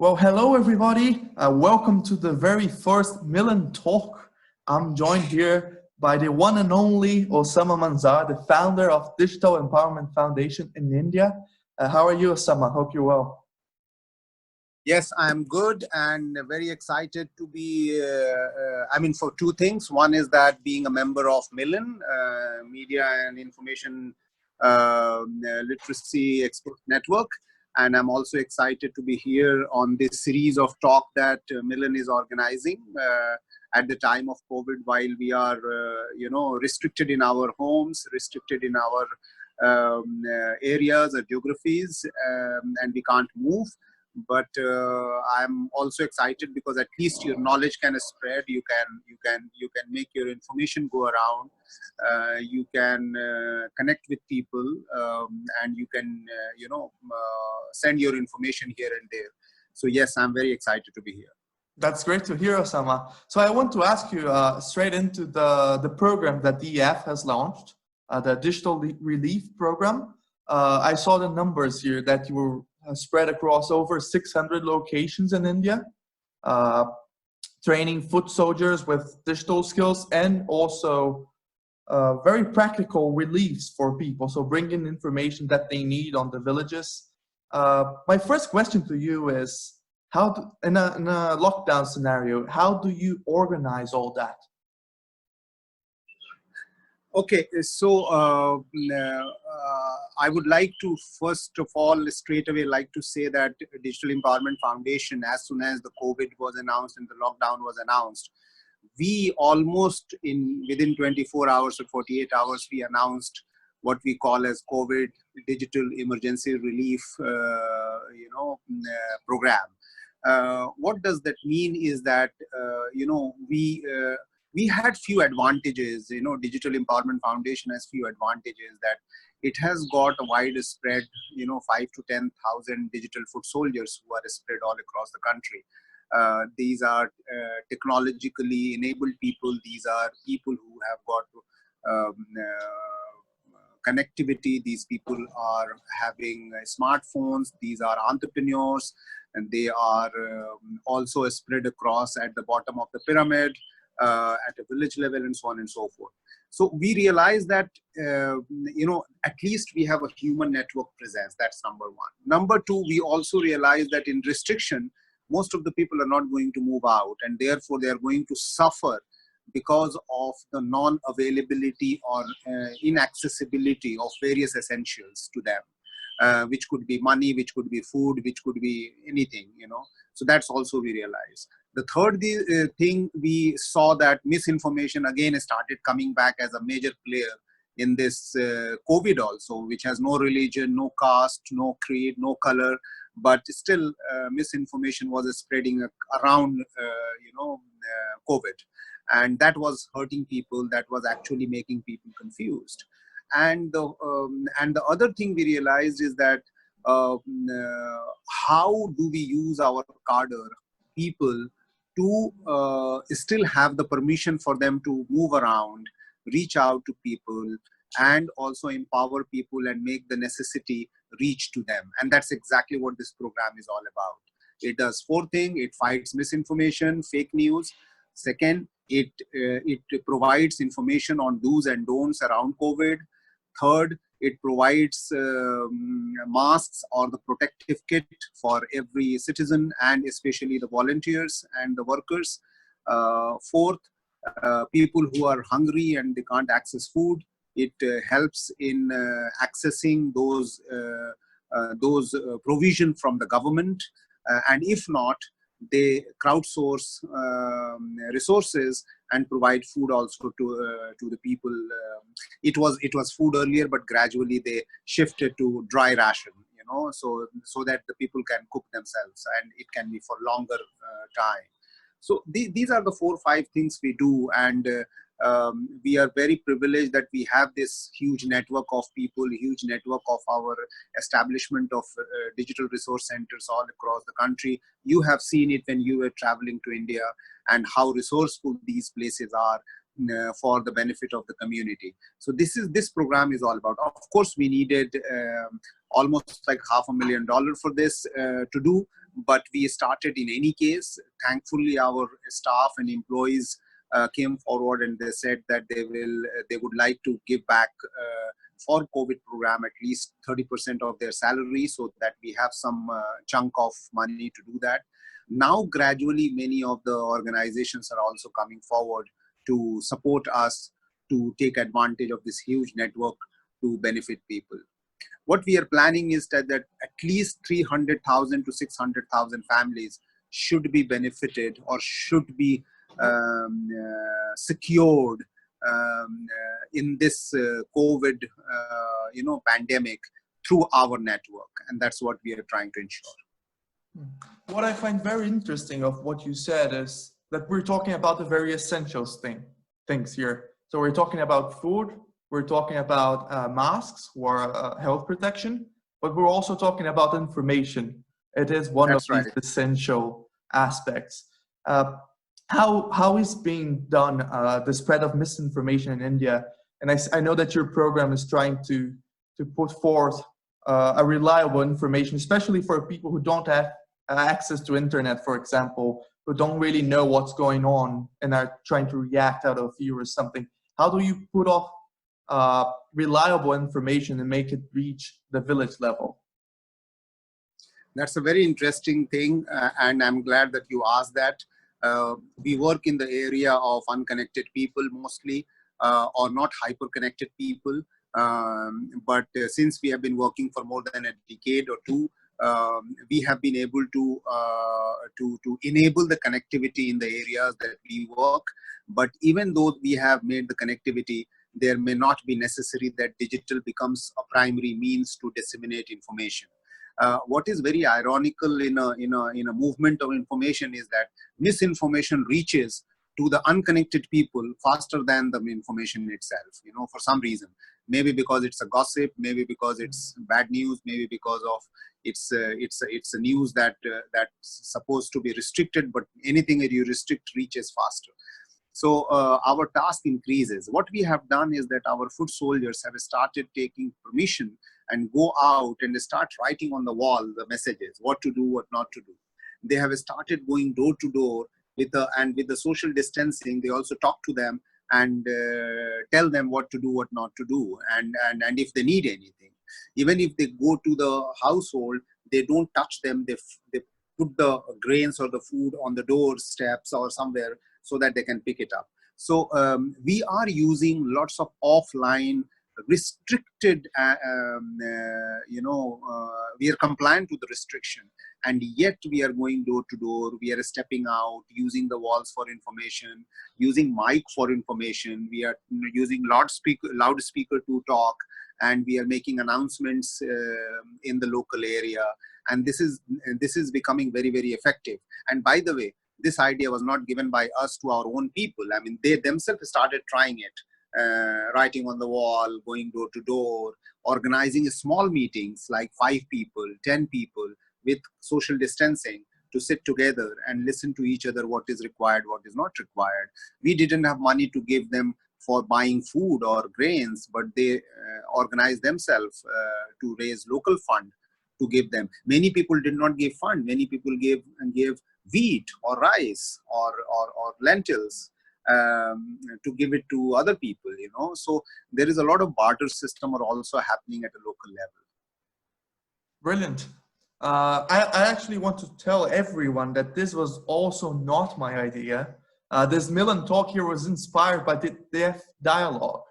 Well, hello everybody. Welcome to the very first MILEN Talk. I'm joined here by the one and only Osama Manzar, the founder of Digital Empowerment Foundation in India. How are you, Osama? Hope you're well. Yes, I'm good and very excited to be, for two things. One is that being a member of MILEN, Media and Information Literacy Expert Network. And I'm also excited to be here on this series of talk that MILEN is organizing at the time of COVID, while we are, restricted in our homes, restricted in our areas or geographies, and we can't move. But I'm also excited because at least your knowledge can spread. You can make your information go around. You can connect with people, and you can send your information here and there. So yes, I'm very excited to be here. That's great to hear, Osama. So I want to ask you straight into the program that DEF has launched, the Digital Relief Program. I saw the numbers here that you were spread across over 600 locations in India, training foot soldiers with digital skills and also very practical reliefs for people. So bringing information that they need on the villages. My first question to you is, in a lockdown scenario, how do you organize all that? Okay, so I would like to first of all straight away like to say that Digital Empowerment Foundation, as soon as the COVID was announced and the lockdown was announced, we almost within 24 hours or 48 hours, we announced what we call as COVID Digital Emergency Relief, program. What does that mean is that, we had few advantages. Digital Empowerment Foundation has few advantages, that it has got a widespread, 5 to 10,000 digital foot soldiers who are spread all across the country. These are technologically enabled people. These are people who have got connectivity. These people are having smartphones. These are entrepreneurs, and they are also spread across at the bottom of the pyramid, at a village level, and so on and so forth. So we realize that, at least we have a human network presence. That's number one. Number two, we also realize that in restriction, most of the people are not going to move out, and therefore they are going to suffer because of the non-availability or inaccessibility of various essentials to them, which could be money, which could be food, which could be anything, So that's also we realize. The third thing, we saw that misinformation again started coming back as a major player in this COVID also, which has no religion, no caste, no creed, no color, but still misinformation was spreading around, COVID. And that was hurting people, that was actually making people confused. And the other thing we realized is that how do we use our cadre people to still have the permission for them to move around, reach out to people, and also empower people and make the necessity reach to them. And that's exactly what this program is all about. It does four things. It fights misinformation, fake news. Second, it provides information on do's and don'ts around COVID. Third, it provides masks or the protective kit for every citizen, and especially the volunteers and the workers. Fourth, people who are hungry and they can't access food, it helps in accessing those provision from the government. And if not, they crowdsource resources and provide food also to the people. It was food earlier, but gradually they shifted to dry ration, so that the people can cook themselves, and it can be for longer time. So these are the 4 or 5 things we do, and we are very privileged that we have this huge network of people, huge network of our establishment of digital resource centers all across the country. You have seen it when you were traveling to India, and how resourceful these places are. for the benefit of the community. So this program is all about. Of course, we needed almost like $500,000 for this to do, but we started in any case. Thankfully, our staff and employees came forward and they said that they would like to give back for COVID program at least 30% of their salary, so that we have some chunk of money to do that. Now, gradually, many of the organizations are also coming forward to support us to take advantage of this huge network to benefit people. What we are planning is that at least 300,000 to 600,000 families should be benefited or should be secured in this COVID pandemic through our network, and that's what we are trying to ensure. What I find very interesting of what you said is that we're talking about the very essentials things here. So we're talking about food, we're talking about masks or health protection, but we're also talking about information. It is one of these essential aspects. How is being done the spread of misinformation in India? And I know that your program is trying to put forth a reliable information, especially for people who don't have access to internet, for example, who don't really know what's going on and are trying to react out of fear or something. How do you put off reliable information and make it reach the village level? That's a very interesting thing, and I'm glad that you asked that. We work in the area of unconnected people mostly, or not hyper-connected people. But since we have been working for more than a decade or two, we have been able to enable the connectivity in the areas that we work. But even though we have made the connectivity, there may not be necessary that digital becomes a primary means to disseminate information. What is very ironical in a movement of information is that misinformation reaches to the unconnected people faster than the information itself, for some reason. Maybe because it's a gossip, maybe because it's bad news, maybe because of it's a news that's supposed to be restricted, but anything that you restrict reaches faster. So our task increases. What we have done is that our foot soldiers have started taking permission and go out and start writing on the wall the messages, what to do, what not to do. They have started going door to door with the social distancing. They also talk to them and tell them what to do, what not to do, and if they need anything. Even if they go to the household, they don't touch them. They put the grains or the food on the doorsteps or somewhere so that they can pick it up. So we are using lots of offline restricted, we are compliant to the restriction, and yet we are going door to door. We are stepping out, using the walls for information, using mic for information. We are using loudspeaker to talk, and we are making announcements in the local area. And this is becoming very, very effective. And by the way, this idea was not given by us to our own people. I mean, they themselves started trying it, writing on the wall, going door to door, organizing small meetings like 5 people, 10 people with social distancing to sit together and listen to each other, what is required, what is not required. We didn't have money to give them for buying food or grains, but they organized themselves to raise local fund to give them. Many people did not give fund. Many people gave wheat or rice or lentils to give it to other people, So there is a lot of barter system are also happening at a local level. Brilliant. I actually want to tell everyone that this was also not my idea. This MILEN Talk here was inspired by the Deaf Dialogue.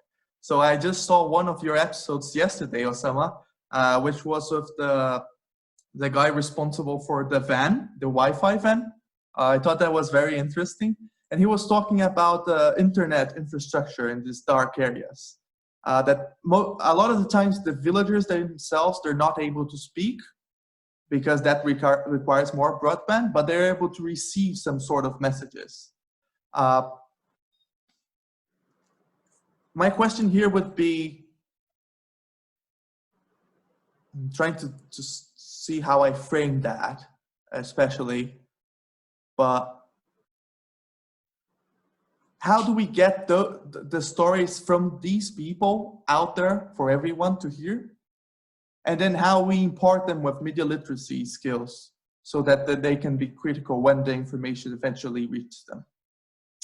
So I just saw one of your episodes yesterday, Osama, which was with the guy responsible for the van, the Wi-Fi van. I thought that was very interesting. And he was talking about the internet infrastructure in these dark areas. That a lot of the times the villagers themselves, they're not able to speak because that requires more broadband, but they're able to receive some sort of messages. My question here would be, I'm trying to see how I frame that, especially, but how do we get the stories from these people out there for everyone to hear? And then how we impart them with media literacy skills so that they can be critical when the information eventually reaches them.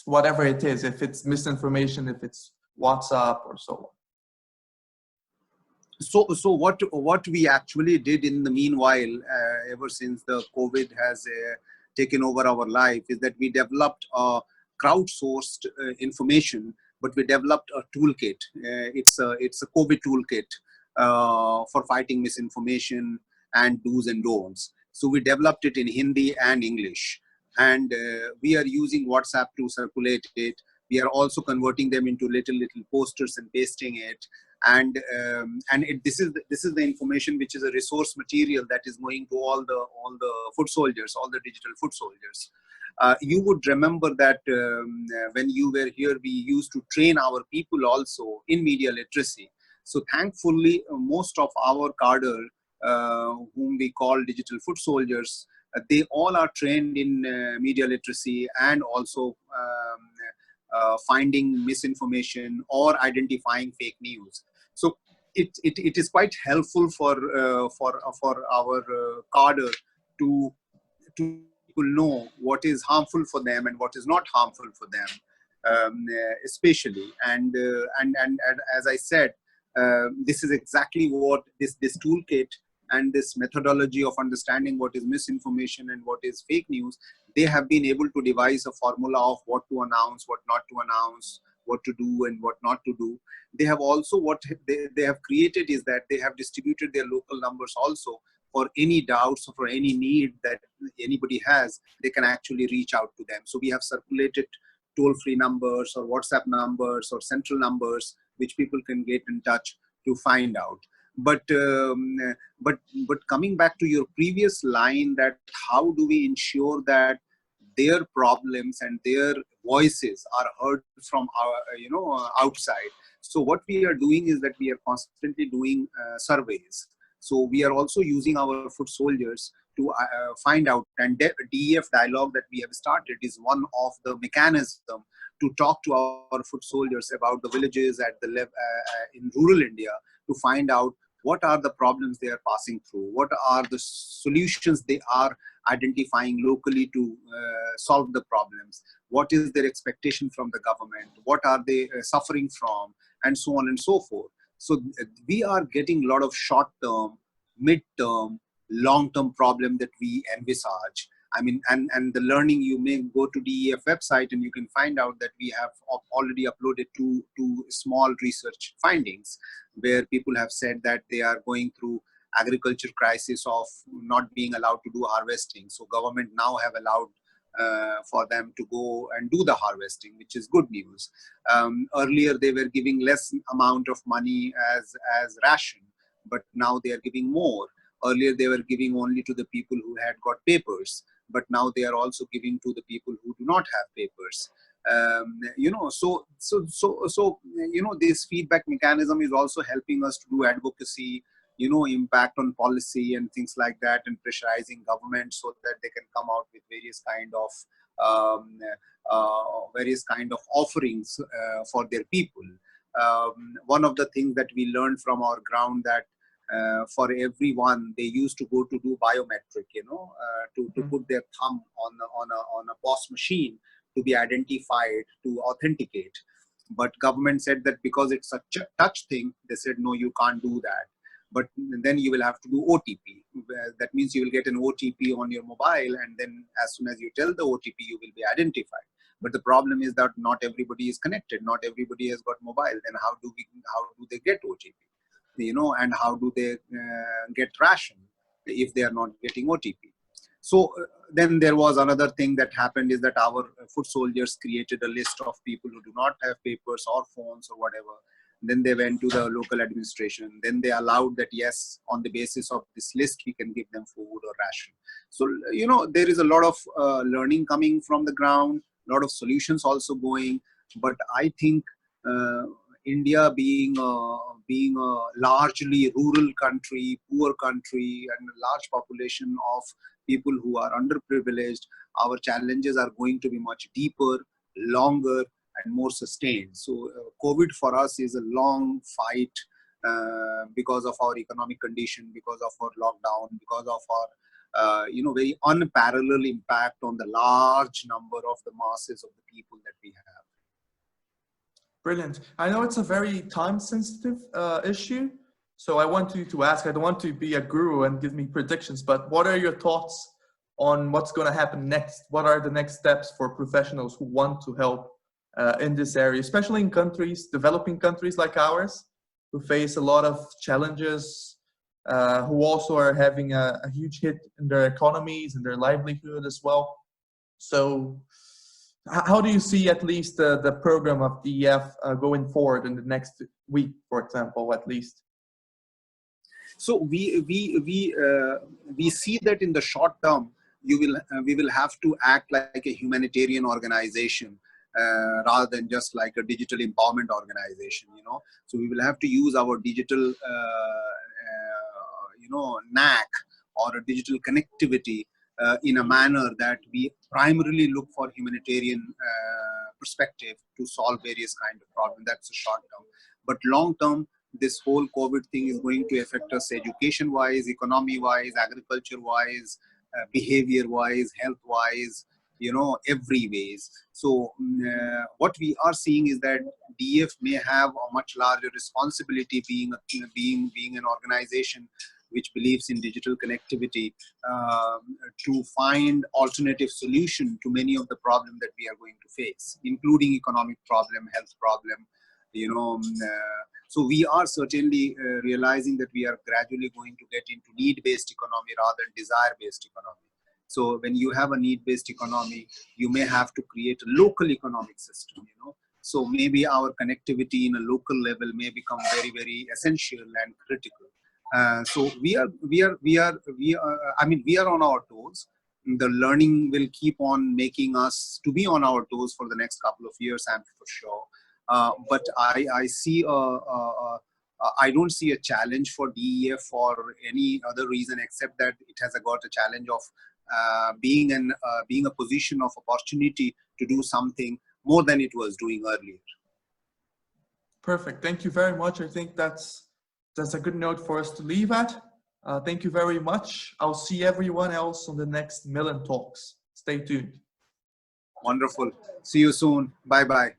Whatever it is, if it's misinformation, if it's WhatsApp or so on. So what we actually did in the meanwhile, ever since the COVID has taken over our life, is that we developed a crowdsourced information, but we developed a toolkit. It's a COVID toolkit for fighting misinformation and do's and don'ts. So we developed it in Hindi and English, and we are using WhatsApp to circulate it. We are also converting them into little posters and pasting it. And this is the information which is a resource material that is going to all the foot soldiers, all the digital foot soldiers. You would remember that when you were here, we used to train our people also in media literacy. So thankfully, most of our cadre, whom we call digital foot soldiers, they all are trained in media literacy and also finding misinformation or identifying fake news. So it is quite helpful for our cadre to people know what is harmful for them and what is not harmful for them, especially. And as I said, this is exactly what this toolkit and this methodology of understanding what is misinformation and what is fake news. They have been able to devise a formula of what to announce, what not to announce, what to do and what not to do. They have also, what they have created is that they have distributed their local numbers also. For any doubts or for any need that anybody has, they can actually reach out to them. So we have circulated toll-free numbers or WhatsApp numbers or central numbers which people can get in touch to find out. But coming back to your previous line, that how do we ensure that their problems and their voices are heard from our, outside? So what we are doing is that we are constantly doing surveys. So we are also using our foot soldiers to find out, and DEF dialogue that we have started is one of the mechanism to talk to our foot soldiers about the villages at the in rural India, to find out what are the problems they are passing through, what are the solutions they are identifying locally to solve the problems, what is their expectation from the government, what are they suffering from, and so on and so forth. So we are getting a lot of short-term, mid-term, long-term problem that we envisage. I mean, and the learning, you may go to DEF website and you can find out that we have already uploaded two small research findings where people have said that they are going through agriculture crisis of not being allowed to do harvesting. So government now have allowed for them to go and do the harvesting, which is good news. Earlier they were giving less amount of money as ration, but now they are giving more. Earlier they were giving only to the people who had got papers, but now they are also giving to the people who do not have papers. This feedback mechanism is also helping us to do advocacy, impact on policy and things like that, and pressurizing government so that they can come out with various kind of offerings for their people. One of the things that we learned from our ground, that for everyone they used to go to do biometric, to put their thumb on a POS machine to be identified, to authenticate. But government said that because it's a touch thing, they said no, you can't do that. But then you will have to do OTP. That means you will get an OTP on your mobile, and then as soon as you tell the OTP, you will be identified. But the problem is that not everybody is connected. Not everybody has got mobile. Then how do they get OTP? And how do they get ration if they are not getting OTP? So then there was another thing that happened, is that our foot soldiers created a list of people who do not have papers or phones or whatever. Then they went to the local administration. Then they allowed that, yes, on the basis of this list, we can give them food or ration. So, there is a lot of learning coming from the ground, a lot of solutions also going. But I think India being a largely rural country, poor country, and a large population of people who are underprivileged, our challenges are going to be much deeper, longer, and more sustained. So COVID for us is a long fight because of our economic condition, because of our lockdown, because of our very unparalleled impact on the large number of the masses of the people that we have. Brilliant. I know it's a very time-sensitive issue, so I want you to ask. I don't want to be a guru and give me predictions, but what are your thoughts on what's going to happen next? What are the next steps for professionals who want to help in this area, especially in countries, developing countries like ours, who face a lot of challenges, who also are having a huge hit in their economies and their livelihood as well? So how do you see at least the program of DEF going forward in the next week, for example, at least? So we see that in the short term, we will have to act like a humanitarian organization rather than just like a digital empowerment organization. So we will have to use our digital knack or a digital connectivity in a manner that we primarily look for humanitarian perspective to solve various kind of problems. That's the short term. But long term, this whole COVID thing is going to affect us education-wise, economy-wise, agriculture-wise, behavior-wise, health-wise, every ways. So what we are seeing is that DEF may have a much larger responsibility, being an organization which believes in digital connectivity, to find alternative solution to many of the problems that we are going to face, including economic problem, health problem, so we are certainly realizing that we are gradually going to get into need-based economy rather than desire-based economy. So when you have a need-based economy, you may have to create a local economic system, So maybe our connectivity in a local level may become very, very essential and critical. So we are on our toes. The learning will keep on making us to be on our toes for the next couple of years, I'm for sure. But I don't see a challenge for DEF for any other reason except that it has got a challenge of being a position of opportunity to do something more than it was doing earlier. Perfect. Thank you very much. I think that's a good note for us to leave at. Thank you very much. I'll see everyone else on the next MILEN Talks. Stay tuned. Wonderful. See you soon. Bye-bye.